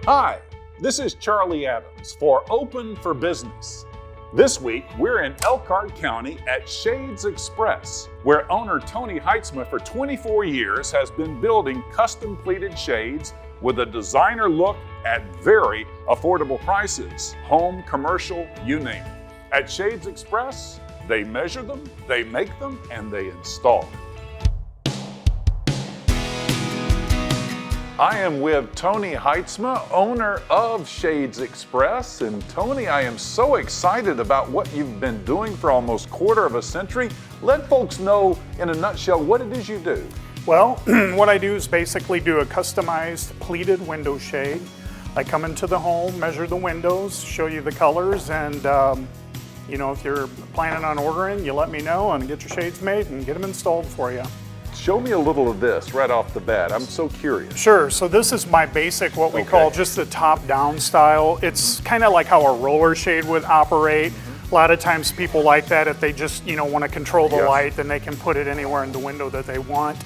Hi, this is Charlie Adams for Open for Business. This week, we're in Elkhart County at Shades Express, where owner Tony Heitzma for 24 years has been building custom pleated shades with a designer look at very affordable prices. Home, commercial, you name it. At Shades Express, they measure them, they make them, and they install them. I am with Tony Heitzma, owner of Shades Express. And Tony, I am so excited about what you've been doing for almost quarter of a century. Let folks know in a nutshell what it is you do. Well, what I do is basically do a customized pleated window shade. I come into the home, measure the windows, show you the colors, and if you're planning on ordering, you let me know and get your shades made and get them installed for you. Show me a little of this right off the bat. I'm so curious. Sure, so this is my basic, what we call just the top-down style. It's kind of like how a roller shade would operate. A lot of times people like that. If they just want to control the light, then they can put it anywhere in the window that they want.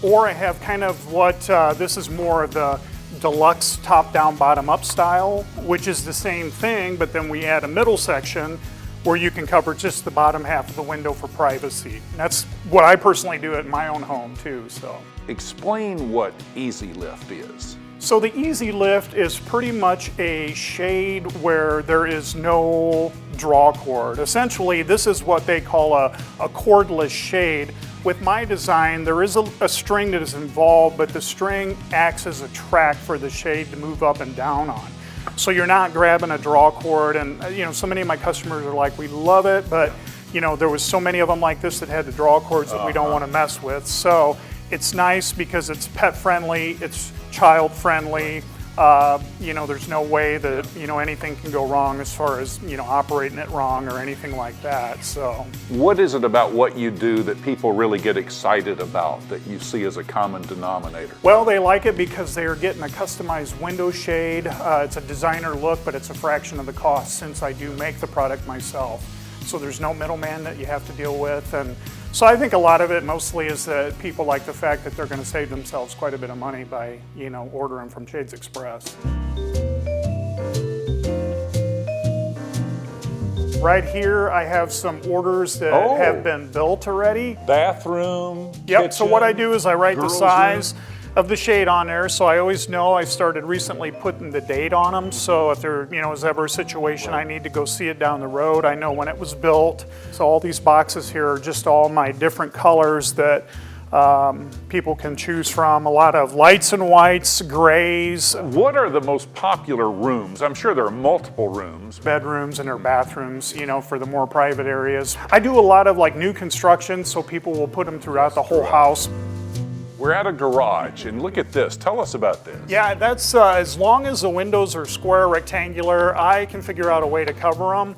Or I have kind of what, this is more of the deluxe top-down, bottom-up style, which is the same thing, but then we add a middle section where you can cover just the bottom half of the window for privacy. And that's what I personally do at my own home too. So, explain what Easy Lift is. So the Easy Lift is pretty much a shade where there is no draw cord. Essentially, this is what they call a cordless shade. With my design, there is a string that is involved, but the string acts as a track for the shade to move up and down on. So you're not grabbing a draw cord, and so many of my customers are like, we love it, but there was so many of them like this that had the draw cords that we don't want to mess with. So it's nice because it's pet friendly, it's child friendly. There's no way that anything can go wrong as far as operating it wrong or anything like that. So what is it about what you do that people really get excited about, that you see as a common denominator? Well, they like it because they are getting a customized window shade. It's a designer look, but it's a fraction of the cost since I do make the product myself. So there's no middleman that you have to deal with. And so I think a lot of it mostly is that people like the fact that they're going to save themselves quite a bit of money by, ordering from Shades Express. Right here, I have some orders that have been built already. Bathroom, Yep, kitchen, so what I do is I write the size room of the shade on there, so I always know. I've started recently putting the date on them, so if there is ever a situation I need to go see it down the road, I know when it was built. So all these boxes here are just all my different colors that people can choose from. A lot of lights and whites, grays. What are the most popular rooms? I'm sure there are multiple rooms. Bedrooms and their bathrooms, for the more private areas. I do a lot of new construction, so people will put them throughout the whole house. We're at a garage, and look at this. Tell us about this. Yeah, that's as long as the windows are square, rectangular, I can figure out a way to cover them.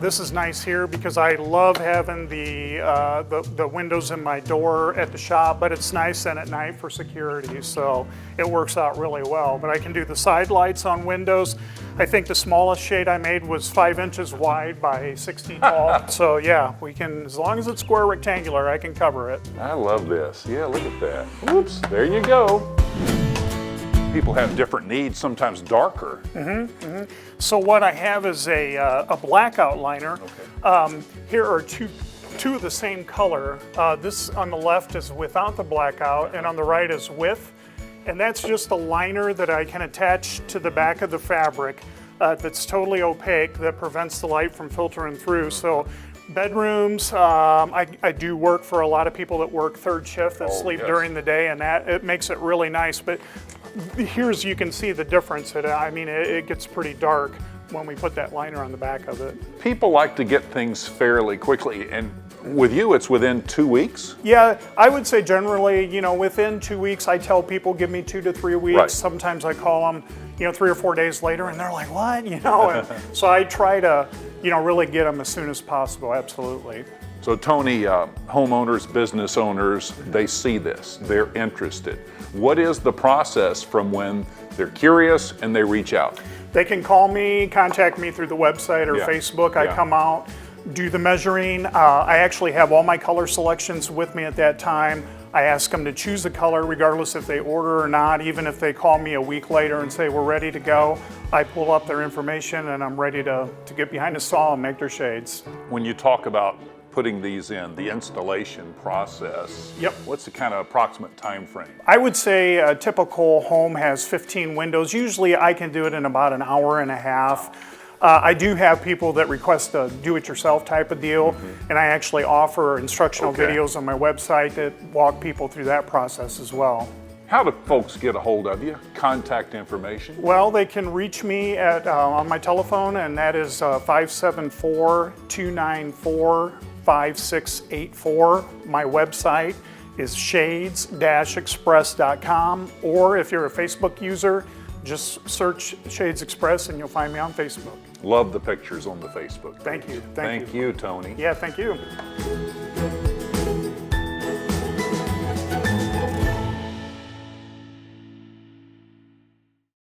This is nice here because I love having the windows in my door at the shop, but it's nice then at night for security, so it works out really well. But I can do the side lights on windows. I think the smallest shade I made was 5 inches wide by 6 feet tall. So yeah, we can, as long as it's square rectangular, I can cover it. I love this. Yeah, look at that. Oops, there you go. People have different needs, sometimes darker. So what I have is a blackout liner. Here are two of the same color. This on the left is without the blackout, and on the right is with. And that's just a liner that I can attach to the back of the fabric that's totally opaque, that prevents the light from filtering through. So bedrooms, I do work for a lot of people that work third shift that sleep during the day, and that it makes it really nice. But here's, you can see the difference. It gets pretty dark when we put that liner on the back of it. People like to get things fairly quickly, and with you, it's within 2 weeks? Yeah, I would say generally, within 2 weeks. I tell people, give me 2 to 3 weeks. Right. Sometimes I call them, 3 or 4 days later, and they're like, what? And so I try to, really get them as soon as possible, absolutely. So Tony, homeowners, business owners, they see this, they're interested. What is the process from when they're curious and they reach out? They can call me, contact me through the website or Facebook. I come out, do the measuring. I actually have all my color selections with me at that time. I ask them to choose a color regardless if they order or not. Even if they call me a week later and say we're ready to go, I pull up their information and I'm ready to get behind the saw and make their shades. When you talk about putting these in, the installation process, Yep. what's the kind of approximate time frame? I would say a typical home has 15 windows. Usually I can do it in about an hour and a half. I do have people that request a do-it-yourself type of deal, and I actually offer instructional videos on my website that walk people through that process as well. How do folks get a hold of you? Contact information? Well, they can reach me at on my telephone, and that is 574-294-5684. My website is shades-express.com, or if you're a Facebook user, just search Shades Express and you'll find me on Facebook. Love the pictures on the Facebook. Thank you. Thank you, Tony. Yeah, thank you.